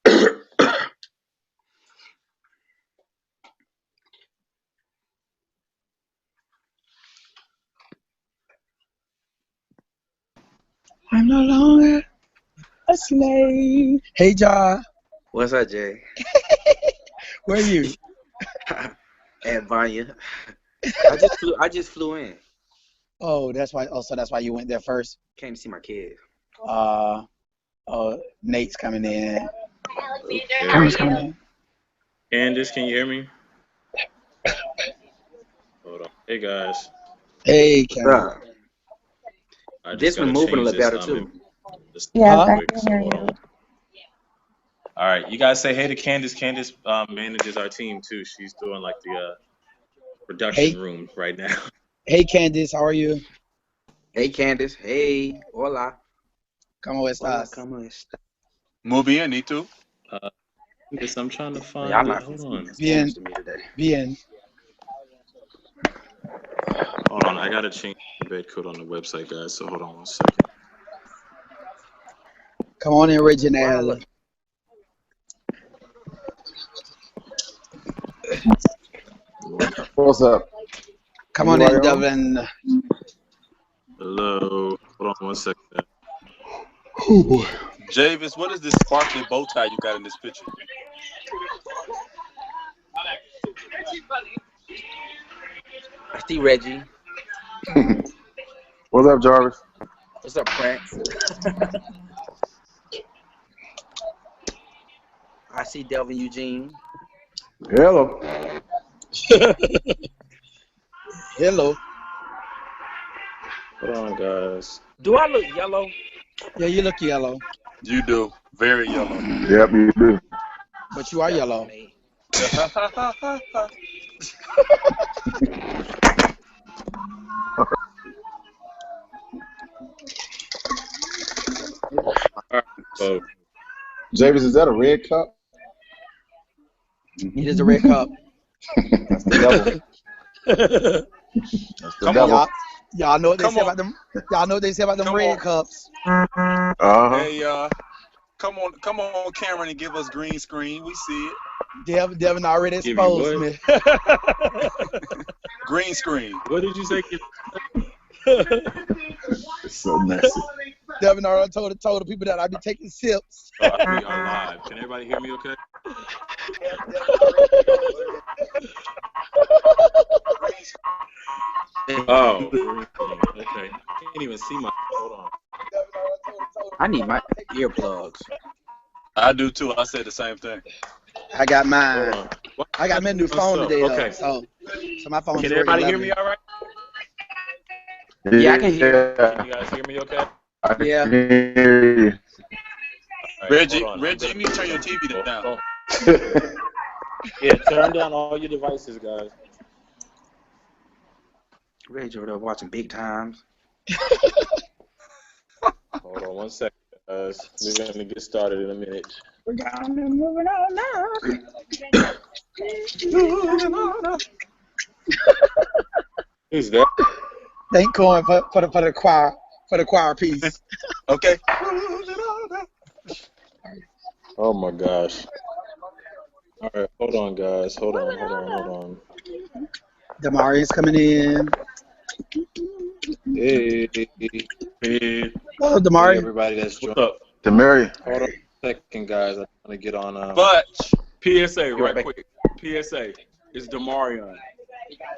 I'm no longer a slave. Hey, Ja. What's up, Jay? Where are you? At Vanya. I just flew in. Oh, that's why. Oh, so that's why you went there first. Came to see my kids. Nate's coming in. Okay. Cameron's coming in. Candace, can you hear me? Hold on. Hey guys. Hey, Cameron. I just This one gotta moving a change little this. better too. Yes, Huh? I Quick, can so hear hold you. on. All right, you guys say hey to Candace. Candace manages our team too. She's doing like the production Hey, room right now. hey, Candace. How are you? Hey, Candace. Hey. Hola. ¿Cómo Hola. estás? ¿Cómo está? Muy bien, ¿y tú? Yes, I'm trying to Y'all find it. not Hold speaking on. Bien, Spanish to me today. bien. Hold on. I gotta change the bed code on the website, guys. So hold on 1 second. Come on in, Well, Reginald. What's up? Come on in, Devin. Hello. Hold on 1 second. Oh boy. Javis, what is this sparkly bow tie you got in this picture? I see Reggie. What's up, Jarvis? What's up, Prince? I see Delvin Eugene. Hello. Hello. Hold on, guys. Do I look yellow? Yeah, you look yellow, You do. Very yellow. Yep, you do. but you are yellow. Me. All right, so Javis, is that a red cup? It is a red cup. That's the devil. That's the Come devil. Y'all know what they Come say on. about them. Y'all know what they say about them Come red on. cups. Uh-huh. Hey, come on, Cameron, and give us green screen. We see it. Devin already Give you exposed me. Green screen. what did you say? It's so messy. Devin already told the people that I be taking sips. Oh, we are live. Can everybody hear me okay? Oh, okay. Can't even see my. Hold on. I need my earplugs. I do too. I said the same thing. I got Hold mine. on. What? I got my new phone today, Okay. though. So my phone Can is everybody working hear me all right? Yeah, I can hear. Can you guys hear me okay? I can Yeah. hear you. All right, Reggie, hold on. Reggie, you need to turn your TV down. Hold on. Yeah, turn down all your devices, guys. Reggie over there watching Big Times. Hold on 1 second, guys. We're gonna get started in a minute. We're gonna be moving on now. Who's that? Thank Cohen for the choir piece. Okay. Oh my gosh. All right, hold on, guys. Hold on. Damari's coming in. Hey, Hello, hey, Damari. everybody that's joined. What's up? Demary. Hold on a second, guys. I'm gonna get on. Butch. PSA, right right quick. PSA. It's Demarion.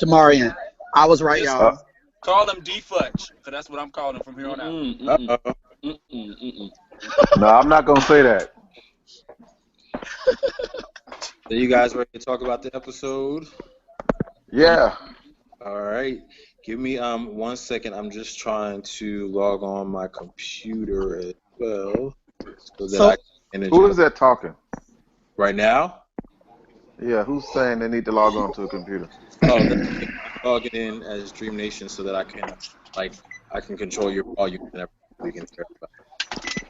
Damarian. I was right, Just y'all. call him D-Futch, because that's what I'm calling him from here on out. Uh-oh. No, I'm not gonna say that. So you guys ready to talk about the episode? Yeah. All right. Give me 1 second. I'm just trying to log on my computer as well, so that I can manage Who is that talking? right now. Yeah, who's saying they need to log on to a computer? Oh, I'm logging in as Dream Nation so that I can I can control your volume and everything we can hear about.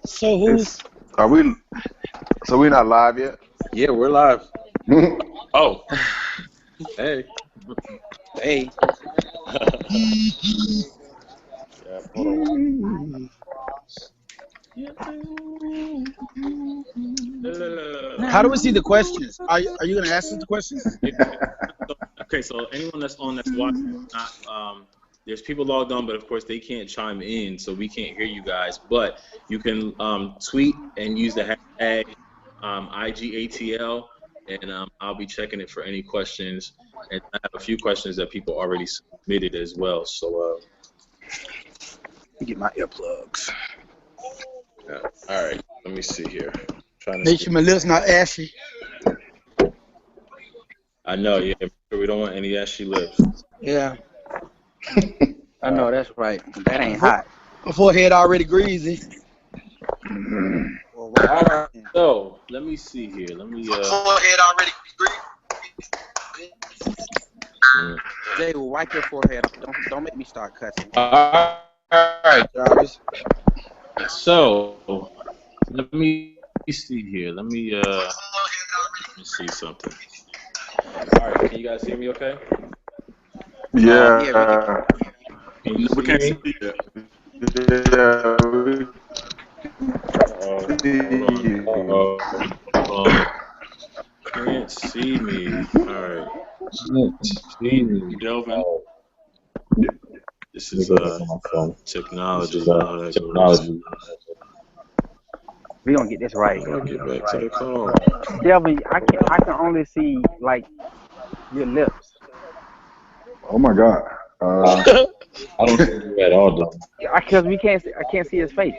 So who's? So we're not live yet? Yeah, we're live. Oh. Hey. Hey. Yeah, hold on. How do we see the questions? Are you going to ask us the questions? Okay, so anyone that's watching, there's people logged on, but of course they can't chime in, so we can't hear you guys. But you can tweet and use the hashtag IGATL, and I'll be checking it for any questions. And I have a few questions that people already submitted as well. So Get my earplugs. yeah. All right, let me see here. Trying to Make sure my lips not ashy. I know, yeah. We don't want any ashy lips. Yeah. I know that's right. That ain't hot. My forehead already greasy. Well, All right, so let me see here. Let me. Forehead already greasy. Jay, will wipe your forehead. Don't make me start cussing. All right, Jarvis. So let me see here. Let me see something. All right, can you guys hear me? Okay. Yeah. Can you We can't see see me? that. Can't see me. All right. Can't see me. Delvin. This is technology. Technology. We gonna get this right. I'll get back to the call. Delvin, I can only see like your lips. Oh my God. I don't see you at all, though. Because I can't see his face.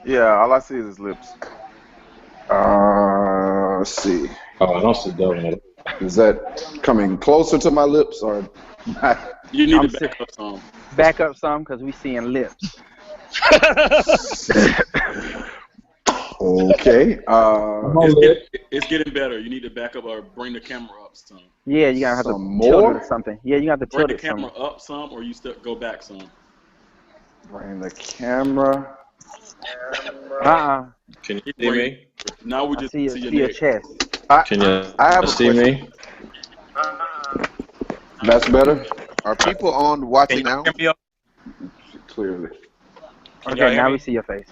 Yeah, all I see is his lips. Let's see. Oh, I don't see Delvin at all. Is that coming closer to my lips or not? You need I'm to back up some. Back up some because we seeing lips. Okay. It's getting better. You need to back up or bring the camera up some. Yeah, you gotta have Some to tilt it more? or something. Yeah, you have to Bring tilt the it camera some. up some, or you still go back some. Bring the camera. Can you Keep see bringing- me? Now we I just see your, see see your your neck. chest. Can you I have a see question. me? That's better? Are people on watching now? Hear me up? Clearly. Can y'all Okay, hear now me? we see your face.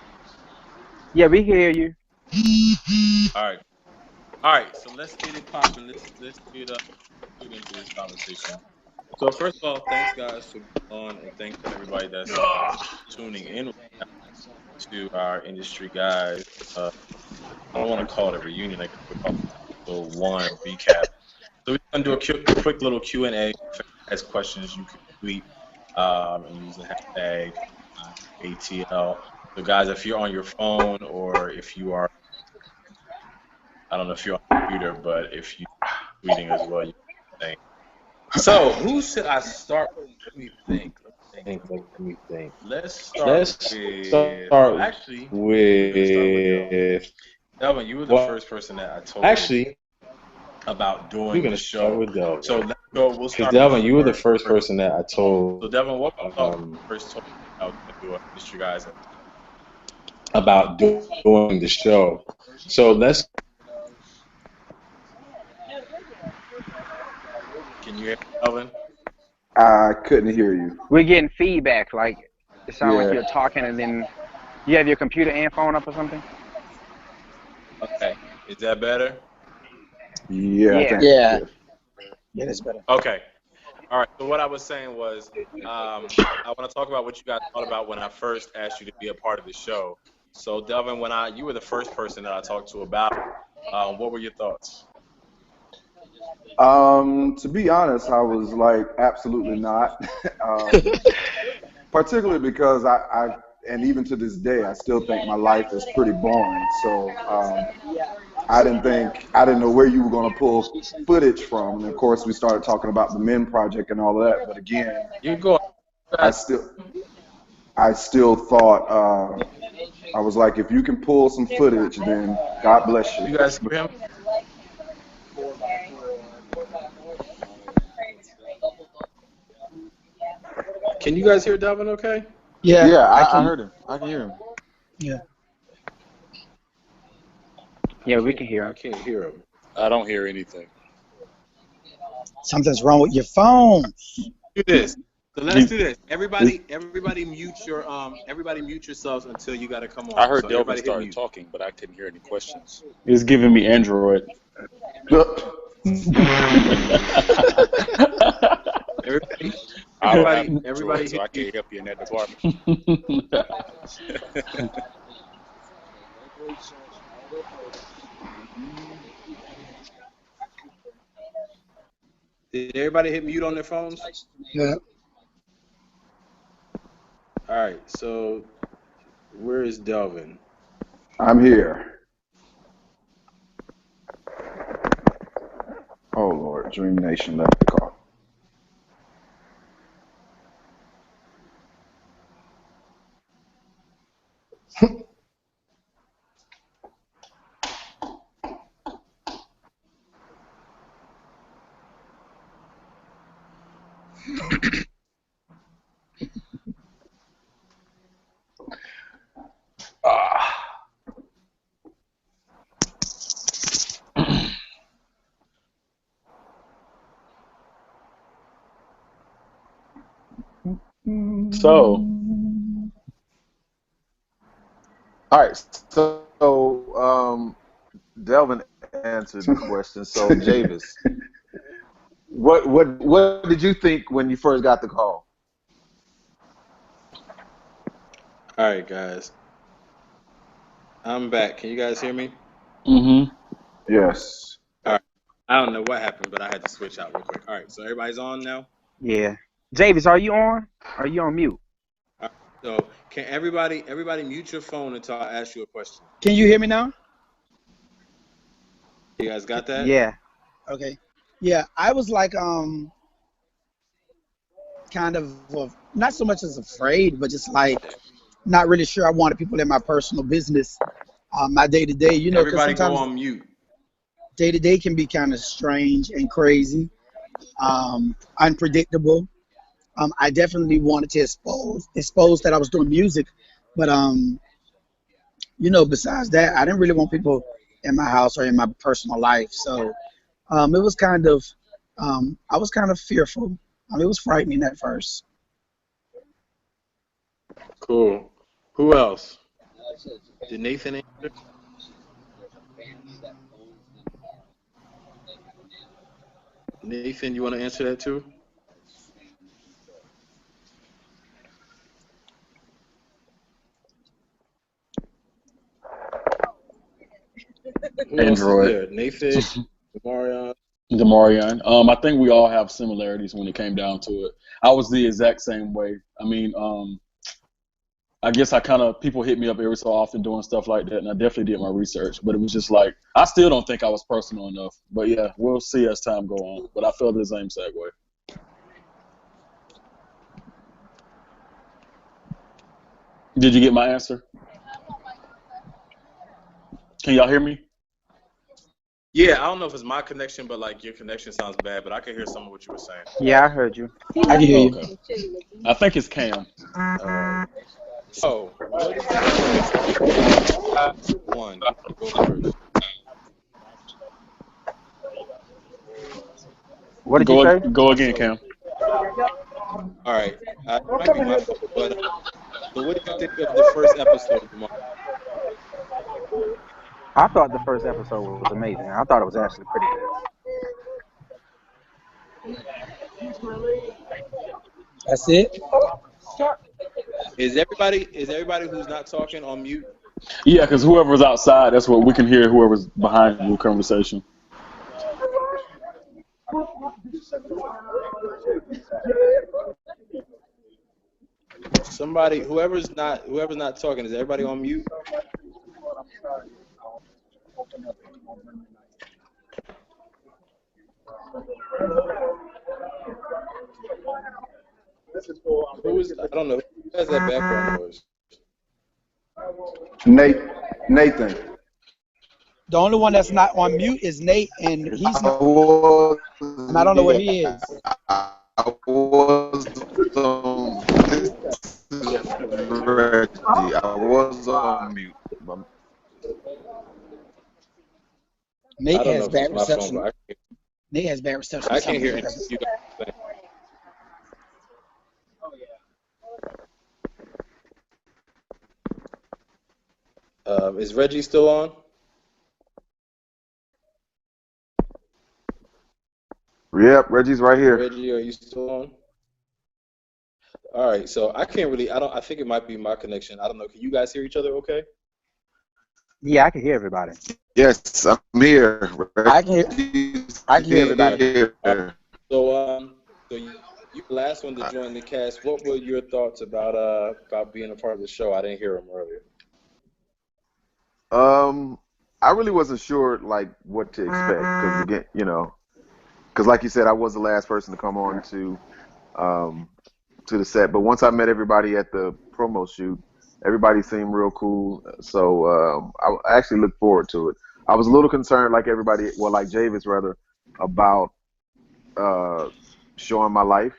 Yeah, we can hear you. All right. So let's get it popping. Let's get into this conversation. So first of all, thanks guys for being on, and thanks to everybody that's tuning in to our industry guys. I don't want to call it a reunion. I guess we'll call it a little one recap. So we're gonna do a quick little Q&A. If you guys questions, you can tweet and use the hashtag ATL. So guys, if you're on your phone or if you are, I don't know if you're on a computer, but if you're tweeting as well, you can think. So who should I start with? Let me think. Let's start with. Actually, with Delvin. You were the first person that I told. Actually, about doing the show. With Delvin. So let's go. We'll start. Because Delvin, you were the first person that I told. So Delvin, what first told me I was going to do industry guys about doing the show. So let's. Can you hear me, Delvin? I couldn't hear you. We're getting feedback. Like it sounds like Yeah. you're talking, and then you have your computer and phone up or something. Okay. Is that better? Yeah. I Yeah. think. Yeah. Yeah, that's better. Okay. All right. So what I was saying was, I want to talk about what you guys thought about when I first asked you to be a part of the show. So Delvin, you were the first person that I talked to about it. What were your thoughts? To be honest, I was like, absolutely not. Particularly because and even to this day, I still think my life is pretty boring. So I didn't know where you were going to pull footage from. And of course, we started talking about the Men Project and all of that. But again, You go. I still thought, I was like, if you can pull some footage, then God bless you. You guys hear him? Can you guys hear Delvin okay? Yeah. Yeah, I heard him. I can hear him. Yeah. Yeah, we can hear I him. can't hear him. I don't hear anything. Something's wrong with your phone. Do this. So let's do this. Everybody mute yourselves until you got to come on. I heard So Delvin everybody hit started mute. talking, but I couldn't hear any questions. It's giving me Android. Everybody, I don't have everybody Android, so hit I mute. can't help you in that department. Did everybody hit mute on their phones? Yeah. All right. So where is Delvin? I'm here. Oh Lord, Dream Nation left the call. So, all right. So, Delvin answered the question. So, Javis, what did you think when you first got the call? All right, guys. I'm back. Can you guys hear me? Yes. All right. I don't know what happened, but I had to switch out real quick. All right. So everybody's on now? Yeah. Javis, are you on? Are you on mute? All right. So can everybody mute your phone until I ask you a question? Can you hear me now? You guys got that? Yeah. Okay. Yeah, I was like kind of not so much as afraid, but just like not really sure I wanted people in my personal business, my day to day. You know, because Everybody go sometimes on mute. day to day can be kind of strange and crazy, unpredictable. I definitely wanted to expose that I was doing music, but you know, besides that, I didn't really want people in my house or in my personal life. So it was kind of, I was kind of fearful. It was frightening at first. Cool. Who else? Did Nathan answer? Nathan, you want to answer that too? Who else is Android. there? Nathan, Marion. Demarion. I think we all have similarities when it came down to it. I was the exact same way. I mean, I guess people hit me up every so often doing stuff like that, and I definitely did my research. But it was just like, I still don't think I was personal enough. But yeah, we'll see as time go on. But I felt the same way. Did you get my answer? Can y'all hear me? Yeah, I don't know if it's my connection, but like your connection sounds bad, but I can hear some of what you were saying. Yeah, I heard you. I can hear you. Okay. I think it's Cam. So, what is one? Go first. What did you say? Go again, Cam. All right, it might be my fault, but so what did you think of the first episode, Demar? I thought the first episode was amazing. I thought it was actually pretty good. That's it. Is everybody who's not talking on mute? Yeah, because whoever's outside, that's what we can hear. Whoever's behind the conversation. Somebody, whoever's not talking, is everybody on mute? Who is? I don't know. Who has that background noise? Nathan. The only one that's not on mute is Nate, and he's not. And I don't know where he is. I was on mute. Nate has if it's bad my phone, reception. but Nate has bad reception. I can't hear anything you guys saying. Is Reggie still on? Yep, Reggie's right here. Reggie, are you still on? All right, so I can't really. I think it might be my connection. I don't know. Can you guys hear each other? Okay. Yeah, I can hear everybody. Yes, I'm here. I can hear, Reggie's I can hear everybody. here. All right. So you the last one to join the cast. What were your thoughts about being a part of the show? I didn't hear them earlier. I really wasn't sure like what to expect because again, because like you said, I was the last person to come on to the set. But once I met everybody at the promo shoot, everybody seemed real cool. So I actually looked forward to it. I was a little concerned, like everybody, well, like Javis rather, about showing my life,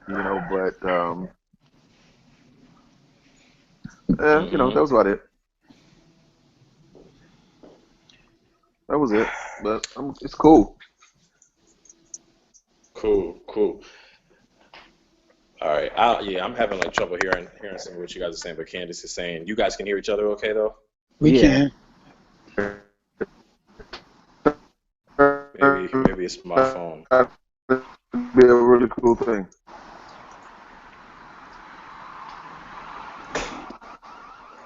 but that was about it. That was it. But it's cool. Cool. All right. I'm having like trouble hearing some of what you guys are saying, but Candace is saying you guys can hear each other okay though? We can. Maybe it's my phone. That'd be a really cool thing.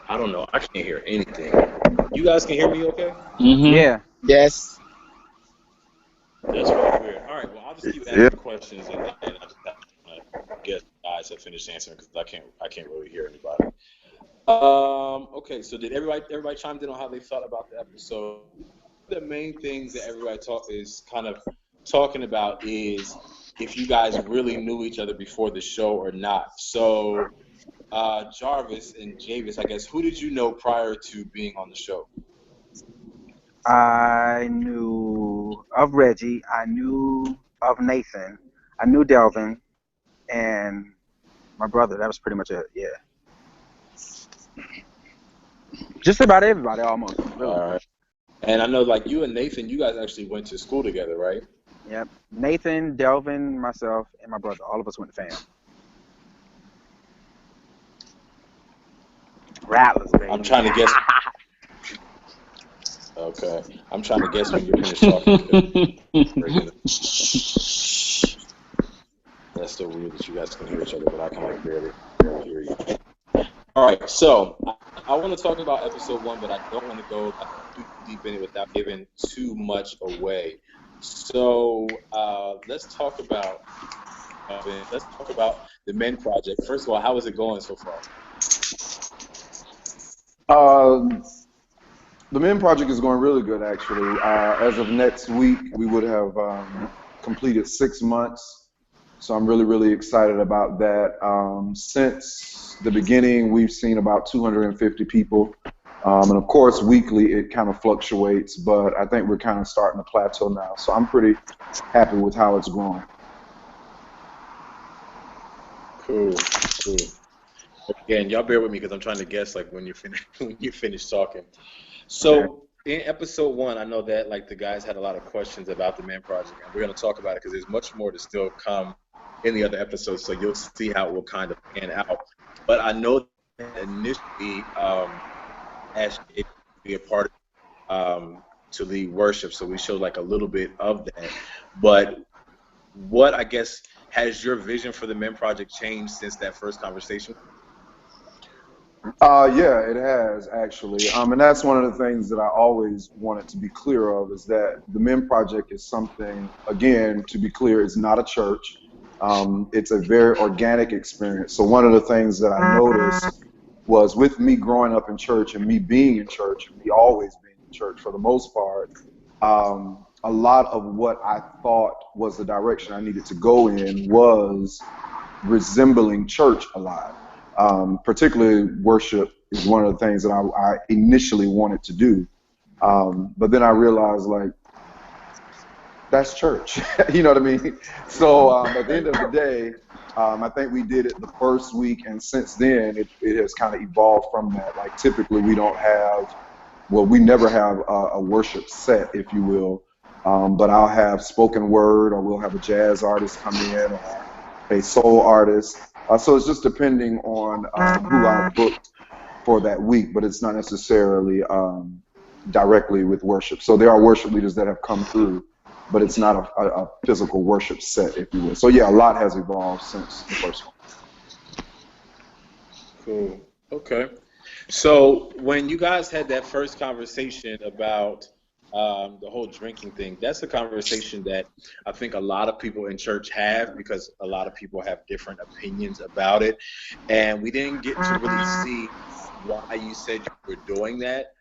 I don't know. I can't hear anything. You guys can hear me okay? Mm-hmm. Yeah. Yes. That's really weird. All right. Well, I'll just keep asking questions and I just have to get guys to finish answering because I can't really hear anybody. Okay. So did everybody chimed in on how they felt about the episode? The main things that everybody is kind of talking about is if you guys really knew each other before the show or not. So Jarvis and Javis, I guess, who did you know prior to being on the show? I knew of Reggie. I knew of Nathan. I knew Delvin, and my brother. That was pretty much it. Yeah. Just about everybody, almost. Really. All right. And I know, like, you and Nathan, you guys actually went to school together, right? Yep. Nathan, Delvin, myself, and my brother. All of us went to FAM. Rattlers, baby. I'm trying to guess. Okay. I'm trying to guess when you're finished talking. That's so weird that you guys can hear each other, but I can like barely hear you. All right. So I want to talk about episode 1, but I don't want to go too deep in it without giving too much away. So let's talk about the Men Project. First of all, how is it going so far? The Men Project is going really good, actually. As of next week, we would have completed 6 months. So I'm really, really excited about that. Since the beginning, we've seen about 250 people. And of course, weekly, it kind of fluctuates, but I think we're kind of starting to plateau now. So I'm pretty happy with how it's growing. Cool. Again, y'all bear with me because I'm trying to guess like when you finish talking. So in episode 1, I know that like the guys had a lot of questions about the Men Project, and we're going to talk about it because there's much more to still come in the other episodes. So you'll see how it will kind of pan out. But I know that initially, asked it to be a part of to lead worship, so we showed like a little bit of that. But what I guess has your vision for the Men Project changed since that first conversation? Yeah, it has actually, and that's one of the things that I always wanted to be clear of is that the Men Project is something, again, to be clear, it's not a church. It's a very organic experience. So one of the things that I noticed was with me growing up in church and me being in church, and me always being in church for the most part, a lot of what I thought was the direction I needed to go in was resembling church a lot. Particularly worship is one of the things that I initially wanted to do. But then I realized, like, that's church. You know what I mean? So at the end of the day, I think we did it the first week, and since then, it has kind of evolved from that. Like, typically we don't have, well, we never have a worship set, if you will. But I'll have spoken word, or we'll have a jazz artist come in, or a soul artist. So it's just depending on who I booked for that week, but it's not necessarily directly with worship. So there are worship leaders that have come through but it's not a physical worship set, if you will. So yeah, a lot has evolved since the first one. Cool. Okay. So when you guys had that first conversation about the whole drinking thing, that's a conversation that I think a lot of people in church have, because a lot of people have different opinions about it, and we didn't get to really see why you said you were doing that.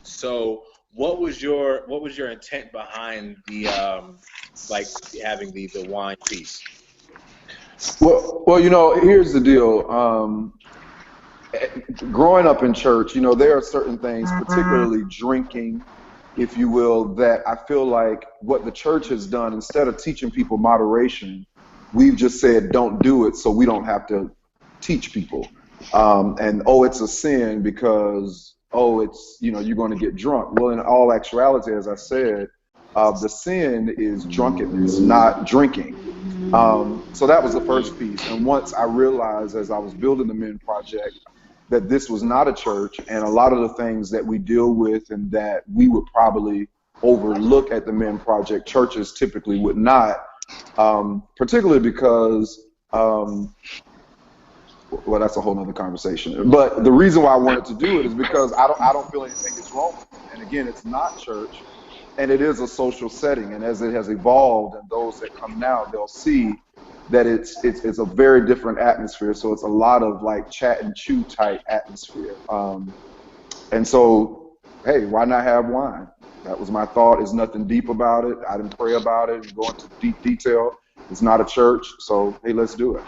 So what was your intent behind the like having the wine piece? Well, here's the deal. Growing up in church, there are certain things, particularly drinking, if you will, that I feel like what the church has done, instead of teaching people moderation, we've just said don't do it so we don't have to teach people. And it's a sin because it's you're going to get drunk. Well, in all actuality, as I said, the sin is drunkenness, not drinking. So that was the first piece. And once I realized, as I was building the Men Project, that this was not a church, and a lot of the things that we deal with and that we would probably overlook at the Men Project, churches typically would not, particularly because, well, that's a whole nother conversation. But the reason why I wanted to do it is because I don't feel anything is wrong with it. And again, it's not church, and it is a social setting. And as it has evolved, and those that come now, they'll see that it's a very different atmosphere. So it's a lot of like chat and chew type atmosphere. And so, hey, why not have wine? That was my thought. There's nothing deep about it. I didn't pray about it and go into deep detail. It's not a church. So, hey, let's do it.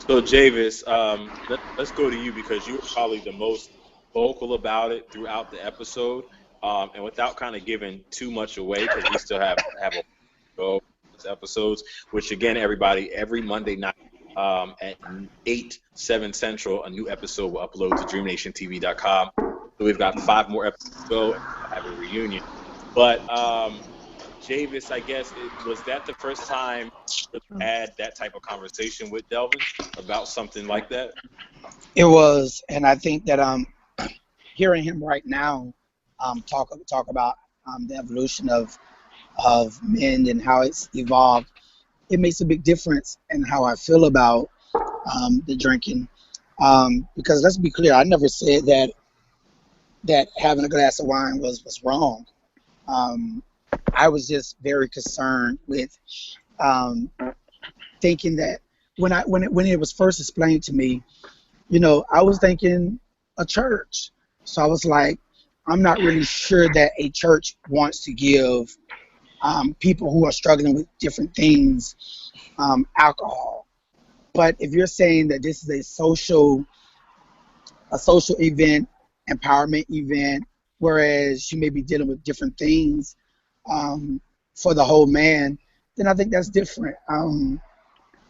So, Javis, let's go to you, because you were probably the most vocal about it throughout the episode. And without kind of giving too much away, because we still have a go episodes, which again, everybody, every Monday night at 8/7 Central, a new episode will upload to DreamNationTV.com. So we've got 5 more episodes to go, and have a reunion. But Javis, I guess, was that the first time you had that type of conversation with Delvin about something like that? It was, and I think that hearing him right now talk about the evolution of men and how it's evolved, it makes a big difference in how I feel about the drinking. Because let's be clear, I never said that having a glass of wine was wrong. I was just very concerned with thinking that when it was first explained to me, I was thinking a church. So I was like, I'm not really sure that a church wants to give people who are struggling with different things alcohol. But if you're saying that this is a social event, empowerment event, whereas you may be dealing with different things for the whole man, then I think that's different. I'm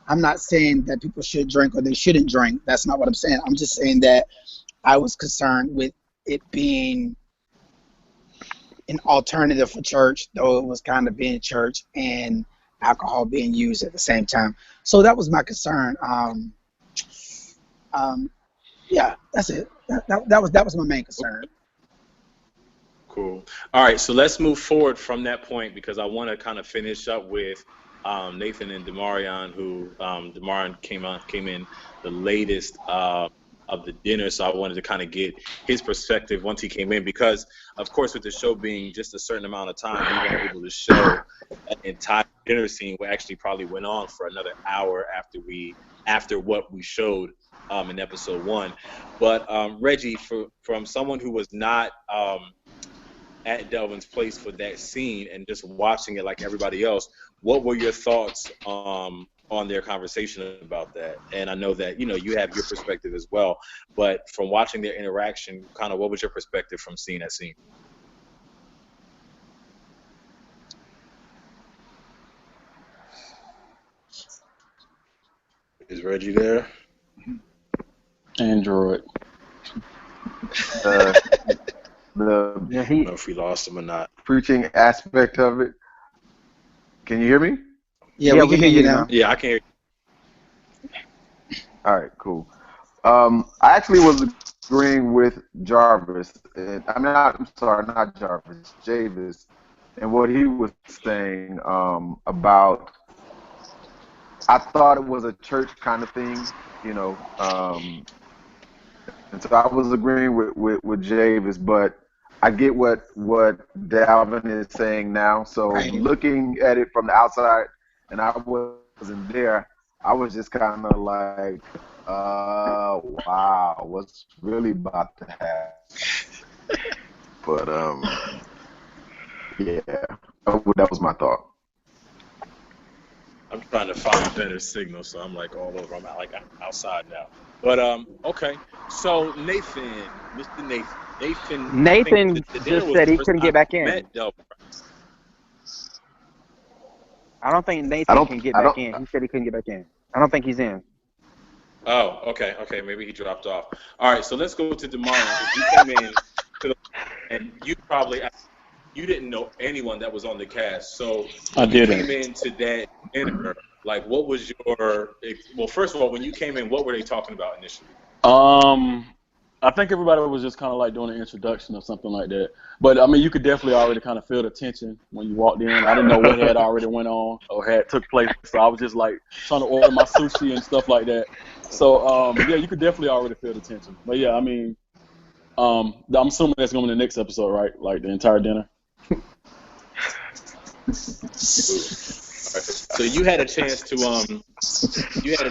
not saying that people should drink or they shouldn't drink. That's not what I'm saying. I'm just saying that I was concerned with it being an alternative for church, though it was kind of being church and alcohol being used at the same time. So that was my concern. Yeah, that's it. That was my main concern. Cool. All right, so let's move forward from that point, because I want to kind of finish up with Nathan and Demarion, who Demarion came in the latest of the dinner, so I wanted to kind of get his perspective once he came in, because of course with the show being just a certain amount of time, we weren't able to show an entire dinner scene. We actually probably went on for another hour after what we showed in episode 1. But Reggie, from someone who was not at Delvin's place for that scene and just watching it like everybody else, what were your thoughts on their conversation about that? And I know that you have your perspective as well, but from watching their interaction, kind of what was your perspective from seeing that scene? Is Reggie there? Android. I don't know if we lost him or not. Preaching aspect of it. Can you hear me? Yeah, we can hear you now. Yeah, I can hear you. All right, cool. I actually was agreeing with Jarvis. And, I'm sorry, not Jarvis, Javis, and what he was saying about. I thought it was a church kind of thing, you know. And so I was agreeing with Javis, but I get what Dalvin is saying now. So Right. looking at it from the outside, and I wasn't there, I was just kind of like, wow, what's really about to happen? But yeah, that was my thought. I'm trying to find a better signal, so I'm like all over. I'm like outside now. But okay. So Nathan, Mr. Nathan. I think Nathan the dinner just was said the he first couldn't time get back I in. met Delvin. I don't think Nathan can get back in. He said he couldn't get back in. I don't think he's in. Oh, okay. Maybe he dropped off. All right, so let's go to Demarion. You came in, and you didn't know anyone that was on the cast. So I when you didn't. came into that dinner, like, what was your? Well, first of all, when you came in, what were they talking about initially? I think everybody was just kind of like doing an introduction or something like that. But I mean, you could definitely already kind of feel the tension when you walked in. I didn't know what had already went on or had took place, so I was just like trying to order my sushi and stuff like that. So yeah, you could definitely already feel the tension. But yeah, I mean, I'm assuming that's going to be the next episode, right? Like the entire dinner. So you had a chance to kind of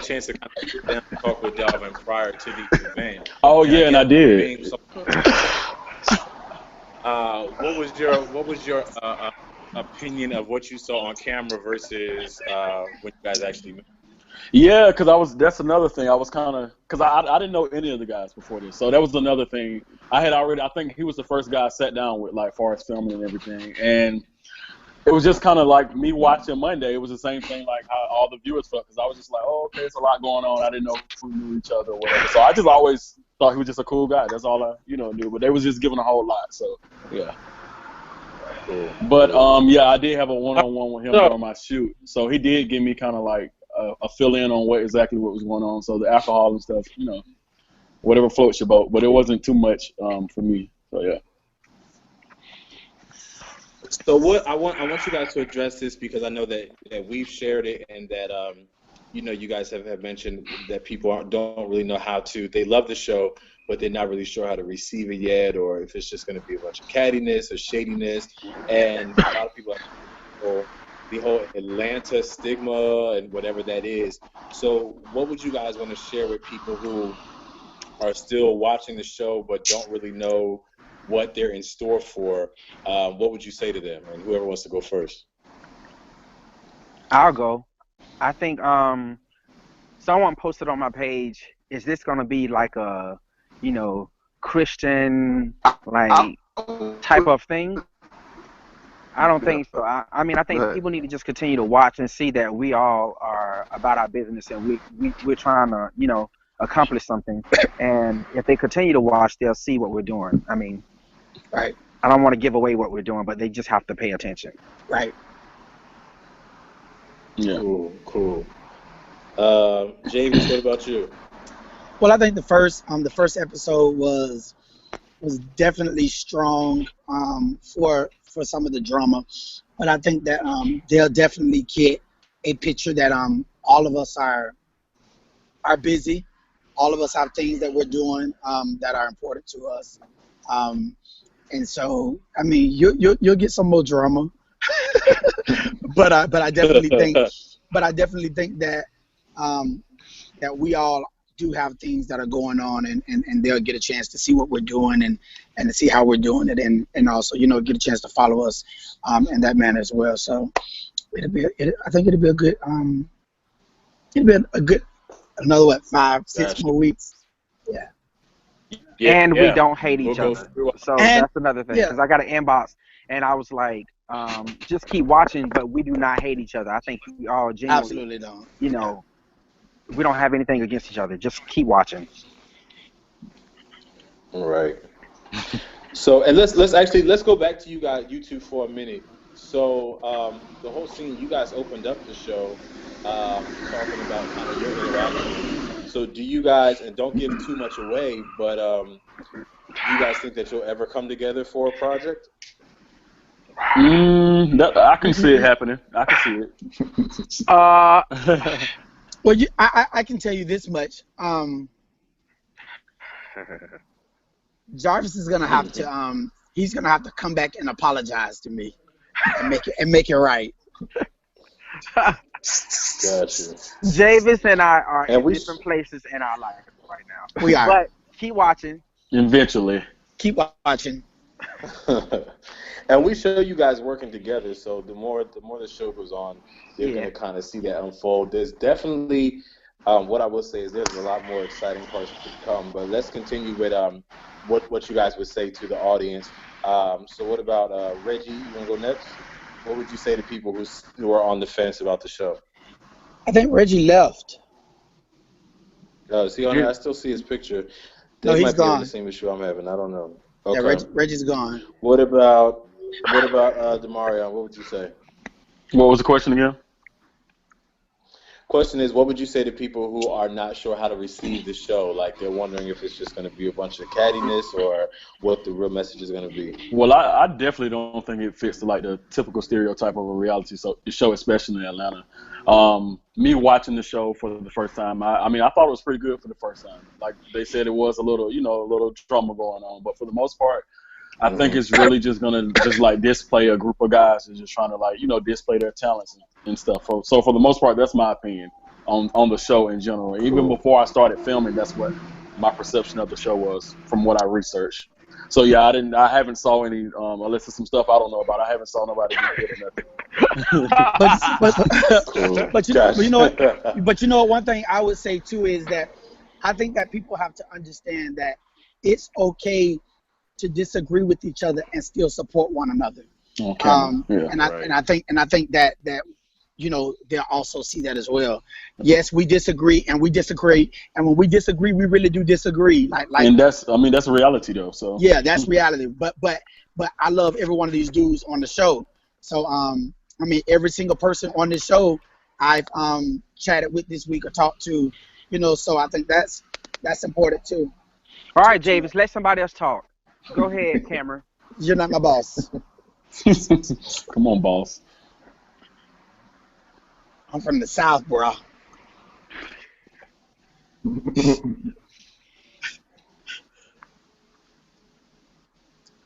sit down and talk with Dalvin prior to the event. Oh yeah, and I did. What was your opinion of what you saw on camera versus when you guys actually met? Yeah, because that's another thing. I was kind of, because I didn't know any of the guys before this, so that was another thing. I think he was the first guy I sat down with, like, far as filming and everything, and it was just kind of like me watching Monday. It was the same thing, like how all the viewers felt, because I was just like, oh, okay, there's a lot going on. I didn't know if we knew each other or whatever. So I just always thought he was just a cool guy. That's all I, knew. But they was just giving a whole lot. So yeah. Cool. But yeah, I did have a one-on-one with him during my shoot. So he did give me kind of like a fill-in on exactly what was going on. So the alcohol and stuff, whatever floats your boat. But it wasn't too much for me. So yeah. So what I want you guys to address this, because I know that we've shared it, and that you guys have mentioned that people don't really know how to. They love the show, but they're not really sure how to receive it yet, or if it's just going to be a bunch of cattiness or shadiness. And a lot of people are the whole Atlanta stigma and whatever that is. So what would you guys want to share with people who are still watching the show but don't really know what they're in store for? What would you say to them? And whoever wants to go first. I'll go. I think someone posted on my page, is this going to be like a, Christian, like, type of thing? I don't think so. I mean, I think people need to just continue to watch and see that we all are about our business, and we're trying to, accomplish something. And if they continue to watch, they'll see what we're doing. I mean, Right. I don't want to give away what we're doing, but they just have to pay attention. Right. Yeah. Cool. James, what about you? Well, I think the first episode was definitely strong for some of the drama, but I think that they'll definitely get a picture that all of us are busy, all of us have things that we're doing that are important to us, and so I mean you'll get some more drama, but I definitely think that that we all do have things that are going on, and they'll get a chance to see what we're doing and to see how we're doing it, and also get a chance to follow us in that manner as well. So I think it'll be a good another 5-6 more weeks. And we don't hate each other. So that's another thing, yeah. because I got an inbox and I was like, just keep watching, but we do not hate each other. I think we all genuinely, Absolutely don't. We don't have anything against each other. Just keep watching. All right. So, and let's go back to you two for a minute. So the whole scene, you guys opened up the show talking about kind of your interaction. So do you guys, and don't give too much away, but do you guys think that you'll ever come together for a project? I can see it happening. I can see it. Well, I can tell you this much. Jarvis is gonna have to he's gonna have to come back and apologize to me and make it right. Gotcha. Javis and I are in different places in our life right now. We are. But keep watching. Eventually. Keep watching. And we show you guys working together, so the more the show goes on, you're gonna kind of see that unfold. There's definitely what I will say is there's a lot more exciting parts to come. But let's continue with what you guys would say to the audience. So what about Reggie? You wanna go next? What would you say to people who are on the fence about the show? I think Reggie left. Is he on there? I still see his picture. No, he's gone. The same issue I'm having. I don't know. Okay. Yeah, Reggie's gone. What about Demarion? What would you say? What was the question again? Question is, what would you say to people who are not sure how to receive the show? Like they're wondering if it's just going to be a bunch of cattiness or what the real message is going to be. Well, I definitely don't think it fits the typical stereotype of a reality show, especially in Atlanta. Me watching the show for the first time, I mean, I thought it was pretty good for the first time. Like they said, it was a little drama going on, but for the most part, I think it's really just gonna display a group of guys who's just trying to display their talents and stuff. So for the most part, that's my opinion on the show in general. Even before I started filming, that's what my perception of the show was from what I researched. So yeah, I haven't saw any unless it's some stuff I don't know about. I haven't saw nobody get hit or nothing. But you know one thing I would say too is that I think that people have to understand that it's okay to disagree with each other and still support one another. Okay. And I think that they'll also see that as well. Yes, we disagree, and when we disagree, we really do disagree. And that's reality though. So yeah, that's reality. But I love every one of these dudes on the show. So every single person on this show I've chatted with this week or talked to, so I think that's important too. All right, Javis, let somebody else talk. Go ahead, Cameron. You're not my boss. Come on, boss. I'm from the South, bro.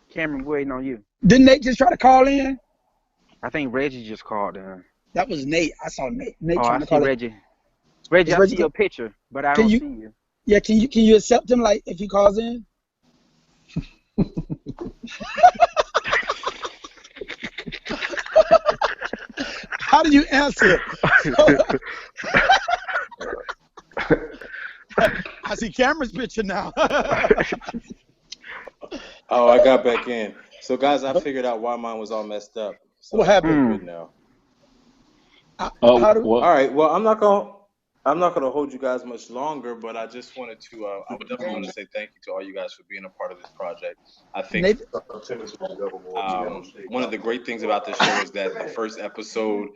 Cameron, we're waiting on you. Didn't Nate just try to call in? I think Reggie just called in. That was Nate. I saw Nate. I see Reggie. Reggie, I see your picture, but I don't see you. Yeah, can you accept him if he calls in? How do you answer? I see Cameron's picture now. Oh, I got back in. So, guys, I figured out why mine was all messed up. So what happened? Good now. All right. Well, I'm not gonna hold you guys much longer, but I just wanted to. I would definitely want to say thank you to all you guys for being a part of this project. I think one of the great things about this show is that the first episode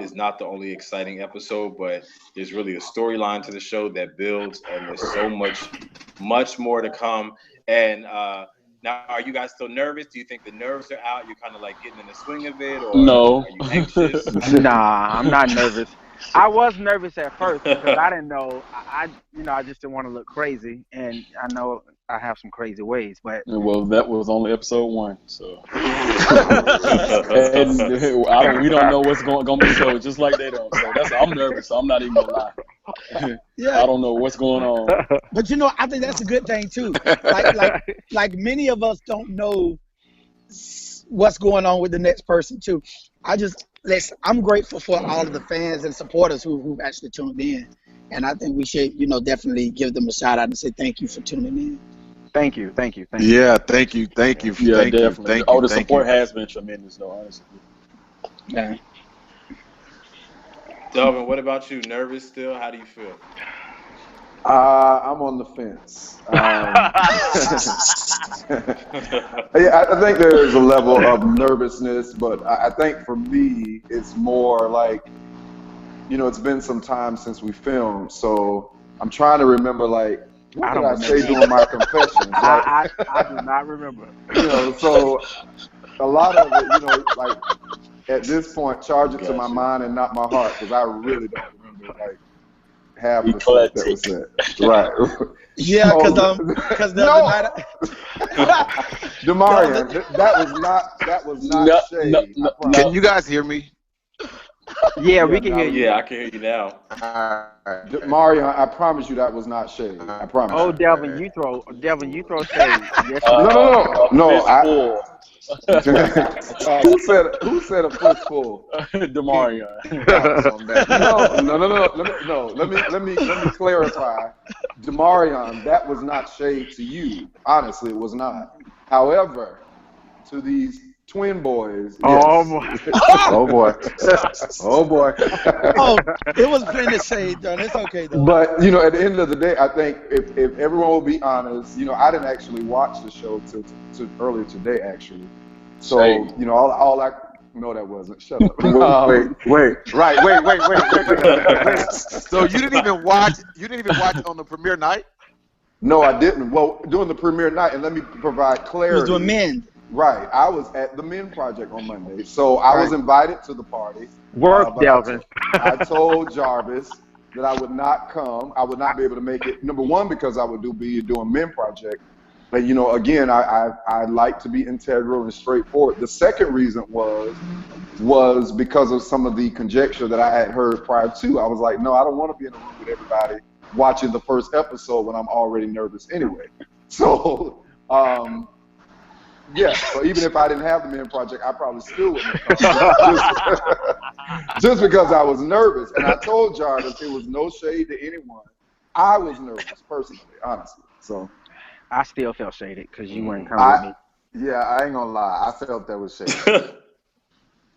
is not the only exciting episode, but there's really a storyline to the show that builds, and there's so much more to come. And now, are you guys still nervous? Do you think the nerves are out? You're kind of getting in the swing of it, or no? Are you anxious? Nah, I'm not nervous. I was nervous at first because I didn't know. I just didn't want to look crazy, and I know I have some crazy ways. But well, that was only episode 1, so and we don't know what's going to be shown, just like they don't. So I'm nervous. So I'm not even gonna lie. Yeah, I don't know what's going on. But I think that's a good thing too. Like many of us don't know what's going on with the next person too. I'm grateful for all of the fans and supporters who've actually tuned in, and I think we should, definitely give them a shout out and say thank you for tuning in. Thank you. Yeah, thank you. Yeah, definitely. The support has been tremendous, though, honestly. Yeah. Delvin, what about you? Nervous still? How do you feel? I'm on the fence. Yeah, I think there is a level of nervousness, but I think for me, it's more like, it's been some time since we filmed, so I'm trying to remember, like, what did I say during my confessions? Like, I do not remember. So a lot of it, like, at this point, charge it to my mind and not my heart, because I really don't remember, like, half the stuff that was said. Right. Yeah, because the other night. Demarion, that was not shade. Can you guys hear me? Yeah, we can hear you. Yeah, I can hear you now. Demarion, I promise you that was not shade. I promise. Oh, Delvin, you throw shade. Yes, No. Who said a fistful? Demarion. No. Let me clarify. Demarion, that was not shade to you. Honestly, it was not. However, to these twin boys. Yes. Oh boy. Oh boy. Oh boy. Oh, it was plenty of shade, though. It's okay though. But at the end of the day, I think if everyone will be honest, I didn't actually watch the show till earlier today, actually. So all I no, that wasn't. Shut up. Wait. Right. Wait. So you didn't even watch on the premiere night? No, I didn't. Well, during the premiere night, and let me provide clarity. He was doing men. Right. I was at the Men Project on Monday, so I was invited to the party. Work, Delvin. I told Jarvis that I would not come. I would not be able to make it. Number one, because I would be doing Men Project. But again, I like to be integral and straightforward. The second reason was because of some of the conjecture that I had heard prior to. I was like, no, I don't want to be in a room with everybody watching the first episode when I'm already nervous anyway. So, yeah. So even if I didn't have the Men Project, I probably still wouldn't have come. Just because I was nervous. And I told Jarvis it was no shade to anyone. I was nervous personally, honestly. So. I still felt shaded because you weren't coming with me. Yeah, I ain't gonna lie. I felt that was shaded.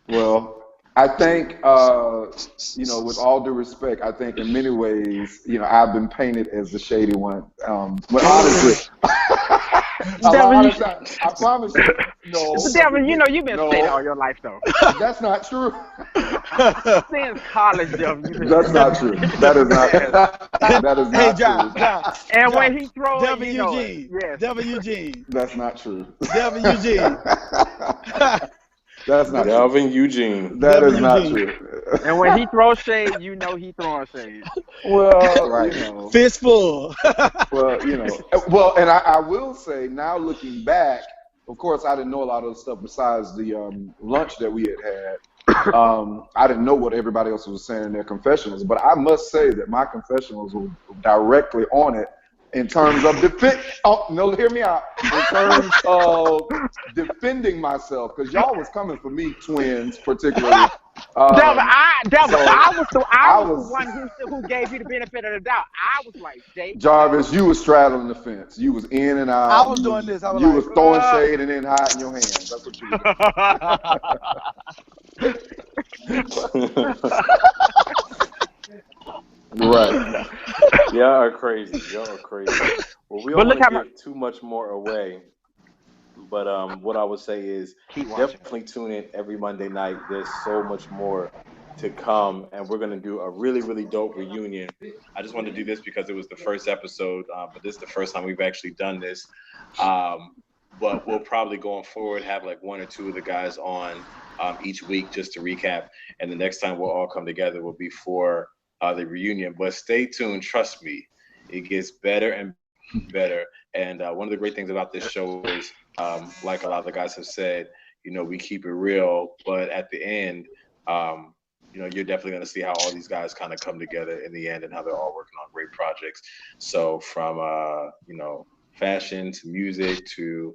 Well, I think, with all due respect, I think in many ways, I've been painted as the shady one. But honestly, I promise you, no. Devin, you've been shaded all your life, though. That's not true. Since college, Devin. That's not true. That is not true. John. And when he throws Devin Eugene. Yes. Devin Eugene. That's not true. Devin Eugene. That's not Delvin true. Eugene. That is not true. And when he throws shade, he throwing shade. Well, right. Fistful. Well, and I will say, now looking back, of course, I didn't know a lot of the stuff besides the lunch that we had. I didn't know what everybody else was saying in their confessionals, but I must say that my confessionals were directly on it in terms of hear me out. In terms of defending myself, because y'all was coming for me, twins, particularly. Delvin, I was the one who gave you the benefit of the doubt. I was like, Jay. Jarvis, you was straddling the fence. You was in and out. I was doing this. You was throwing shade and then hiding your hands. That's what you were doing. Right. Y'all are crazy. Well, we don't want to give too much more away. But what I would say is definitely tune in every Monday night. There's so much more to come, and we're going to do a really, really dope reunion. I just wanted to do this because it was the first episode, but this is the first time we've actually done this. But we'll probably going forward have like one or two of the guys on each week just to recap, and the next time we'll all come together will be for the reunion. But stay tuned. Trust me, it gets better and better. And one of the great things about this show is, like a lot of the guys have said, we keep it real, but at the end, you're definitely going to see how all these guys kind of come together in the end and how they're all working on great projects. So from, fashion to music to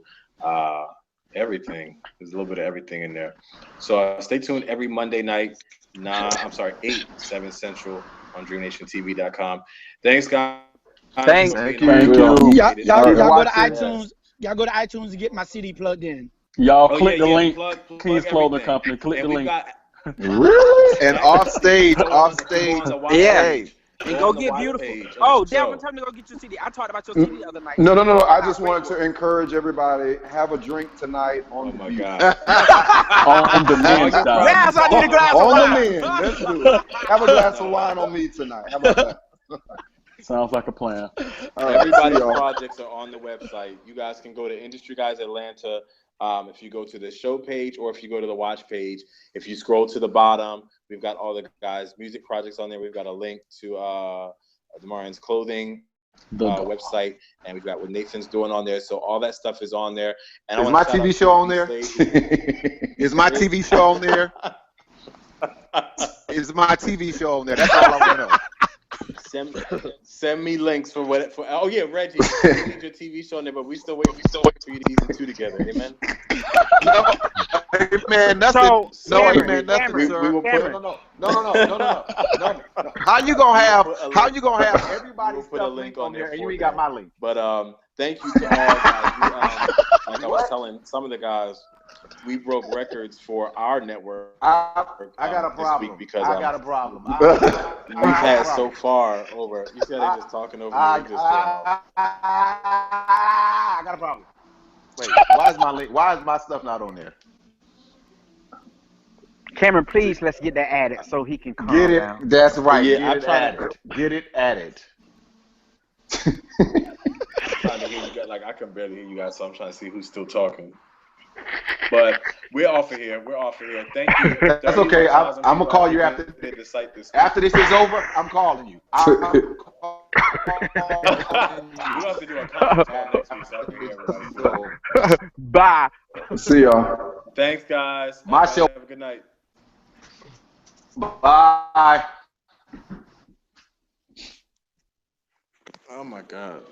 everything, there's a little bit of everything in there. So stay tuned every Monday night, 8, 7 Central on DreamNationTV.com. Thanks, guys. Thank you. Y'all go to iTunes. Y'all go to iTunes and get my CD plugged in. Y'all click the link. King's Clothing Company. Click the link. Really? And off stage. Yeah. And on go the get watch beautiful. page of Oh, the Delvin, show. tell me to go get your CD. I talked about your CD the other night. No, no, no, no. I I just wait wanted for to it. encourage everybody, have a drink tonight on Oh the my view. God. On the All men's your side. Yes, I need a glass of On the wine. men. Let's do it. Have a glass of wine on me tonight. How about that? Sounds like a plan. All right. See Everybody's y'all. projects are on the website. You guys can go to Industry Guys Atlanta. If you go to the show page or if you go to the watch page, if you scroll to the bottom, we've got all the guys' music projects on there. We've got a link to DeMarian's clothing website, and we've got what Nathan's doing on there. So all that stuff is on there. And Is my TV show on there? Is my TV show on there? Is my TV show on there? That's all I want to know. Send me links for what. Oh yeah, Reggie, we need your TV show on there, but we still wait for you to use the two together. Amen. No, man, nothing. So, No, Cameron, man, nothing, Cameron, sir. we will put. Cameron. No. How you gonna have? How you gonna have everybody's We'll put a stuff link linked on on there there and for you ain't them. got my link? But thank you to all guys. Like I was telling some of the guys, we broke records for our network. I got a This problem. week because I got a problem. we've had so far over. You see how they just talking over me? I got a problem. Wait, why is my link? Why is my stuff not on there? Cameron, please, let's get that added so he can calm Get it. down. That's right. Yeah, Get it added. Get it added. Trying to hear you guys, like I can barely hear you guys, so I'm trying to see who's still talking. But we're off of here. Thank you. That's okay. I'm gonna call you after. After this is over, I'm calling you. We'll have to do a conference call next week, so I can hear everybody. Bye. See y'all. Thanks, guys. My show. Have a good night. Bye. Oh my God.